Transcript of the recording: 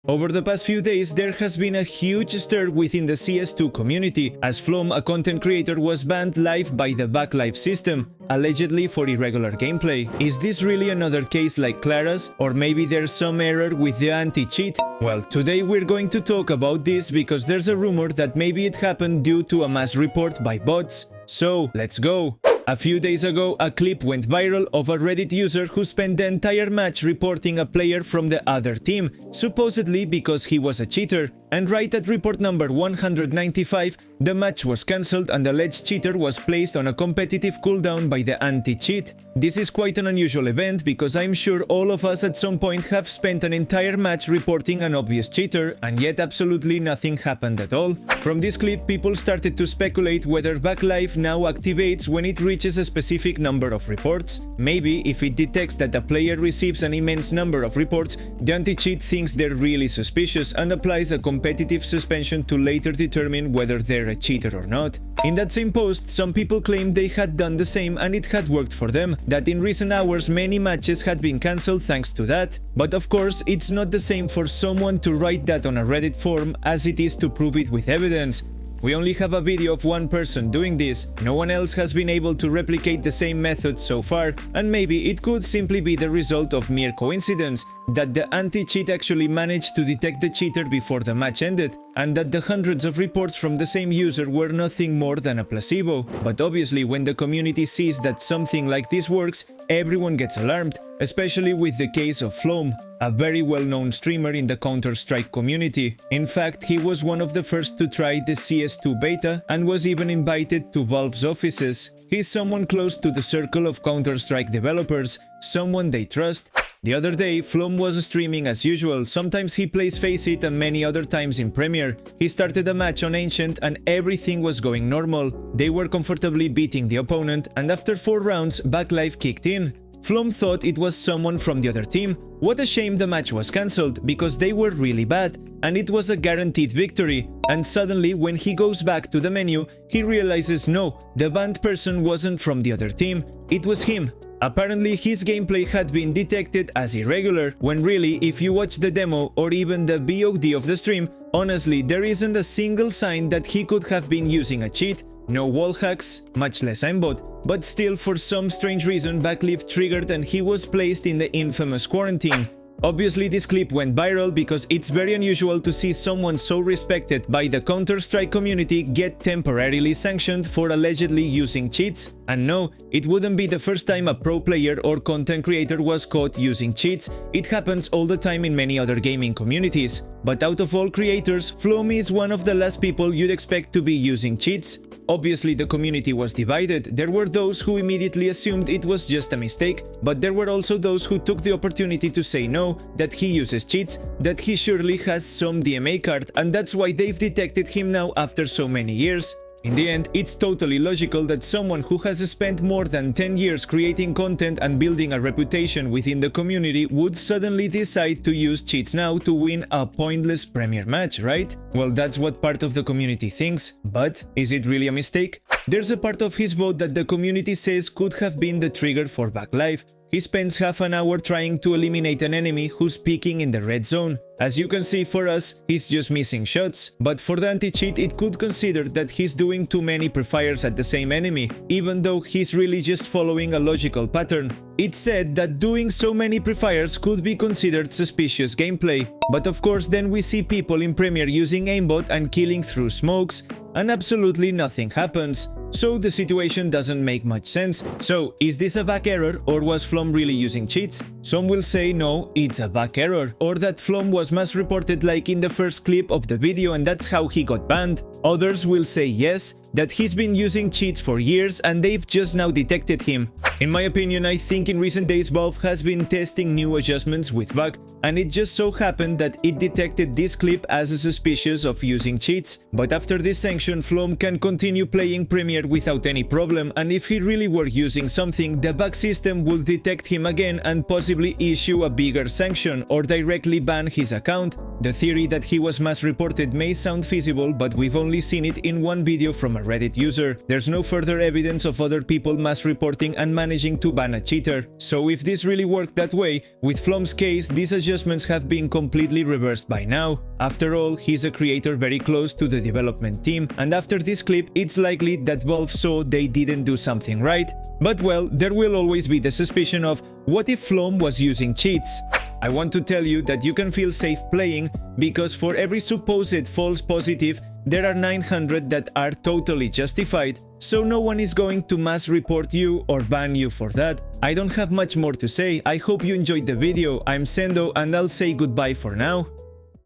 Over the past few days, there has been a huge stir within the CS2 community, as Flom, a content creator, was banned live by the backlife system, allegedly for irregular gameplay. Is this really another case like Clara's, or maybe there's some error with the anti-cheat? Well, today we're going to talk about this because there's a rumor that maybe it happened due to a mass report by bots. So, let's go! A few days ago, a clip went viral of a Reddit user who spent the entire match reporting a player from the other team, supposedly because he was a cheater, and right at report number 195, the match was cancelled and the alleged cheater was placed on a competitive cooldown by the anti-cheat. This is quite an unusual event because I'm sure all of us at some point have spent an entire match reporting an obvious cheater, and yet absolutely nothing happened at all. From this clip, people started to speculate whether backlife now activates when it reaches a specific number of reports. Maybe if it detects that a player receives an immense number of reports, the anti-cheat thinks they're really suspicious and applies a competitive suspension to later determine whether they're a cheater or not. In that same post, some people claimed they had done the same and it had worked for them, that in recent hours many matches had been cancelled thanks to that. But of course, it's not the same for someone to write that on a Reddit forum as it is to prove it with evidence. We only have a video of one person doing this, no one else has been able to replicate the same method so far, and maybe it could simply be the result of mere coincidence, that the anti-cheat actually managed to detect the cheater before the match ended, and that the hundreds of reports from the same user were nothing more than a placebo. But obviously, when the community sees that something like this works, everyone gets alarmed, especially with the case of Flom, a very well-known streamer in the Counter-Strike community. In fact, he was one of the first to try the CS2 beta and was even invited to Valve's offices. He's someone close to the circle of Counter-Strike developers, someone they trust. The other day, Flom was streaming as usual. Sometimes he plays Face It and many other times in Premier. He started a match on Ancient and everything was going normal. They were comfortably beating the opponent, and after 4 rounds, backlife kicked in. Flom thought it was someone from the other team. What a shame the match was cancelled, because they were really bad, and it was a guaranteed victory. And suddenly, when he goes back to the menu, he realizes no, the banned person wasn't from the other team, it was him. Apparently, his gameplay had been detected as irregular, when really, if you watch the demo or even the VOD of the stream, honestly, there isn't a single sign that he could have been using a cheat. No wall hacks, much less aimbot, but still for some strange reason backlift triggered and he was placed in the infamous quarantine. Obviously this clip went viral because it's very unusual to see someone so respected by the Counter-Strike community get temporarily sanctioned for allegedly using cheats. And no, it wouldn't be the first time a pro player or content creator was caught using cheats, it happens all the time in many other gaming communities. But out of all creators, Flom is one of the last people you'd expect to be using cheats. Obviously the community was divided, there were those who immediately assumed it was just a mistake, but there were also those who took the opportunity to say no, that he uses cheats, that he surely has some DMA card, and that's why they've detected him now after so many years. In the end, it's totally logical that someone who has spent more than 10 years creating content and building a reputation within the community would suddenly decide to use cheats now to win a pointless Premier match, right? Well, that's what part of the community thinks, but is it really a mistake? There's a part of his vote that the community says could have been the trigger for backlife. He spends half an hour trying to eliminate an enemy who's peeking in the red zone. As you can see, for us, he's just missing shots, but for the anti-cheat it could consider that he's doing too many prefires at the same enemy, even though he's really just following a logical pattern. It's said that doing so many prefires could be considered suspicious gameplay, but of course then we see people in Premier using aimbot and killing through smokes, and absolutely nothing happens. So the situation doesn't make much sense. So is this a back error, or was Flom really using cheats? Some will say no, it's a back error, or that Flom was mass reported like in the first clip of the video and that's how he got banned. Others will say yes, that he's been using cheats for years and they've just now detected him. In my opinion, I think in recent days Valve has been testing new adjustments with bug, and it just so happened that it detected this clip as a suspicious of using cheats. But after this sanction, Flom can continue playing Premier without any problem, and if he really were using something, the bug system will detect him again and possibly issue a bigger sanction or directly ban his account. The theory that he was mass reported may sound feasible, but we've only only seen it in one video from a Reddit user. There's no further evidence of other people mass reporting and managing to ban a cheater. So if this really worked that way, with Flom's case, these adjustments have been completely reversed by now. After all, he's a creator very close to the development team, and after this clip, it's likely that Valve saw they didn't do something right. But well, there will always be the suspicion of, what if Flom was using cheats? I want to tell you that you can feel safe playing, because for every supposed false positive, there are 900 that are totally justified, so no one is going to mass report you or ban you for that. I don't have much more to say. I hope you enjoyed the video. I'm Sendoh and I'll say goodbye for now.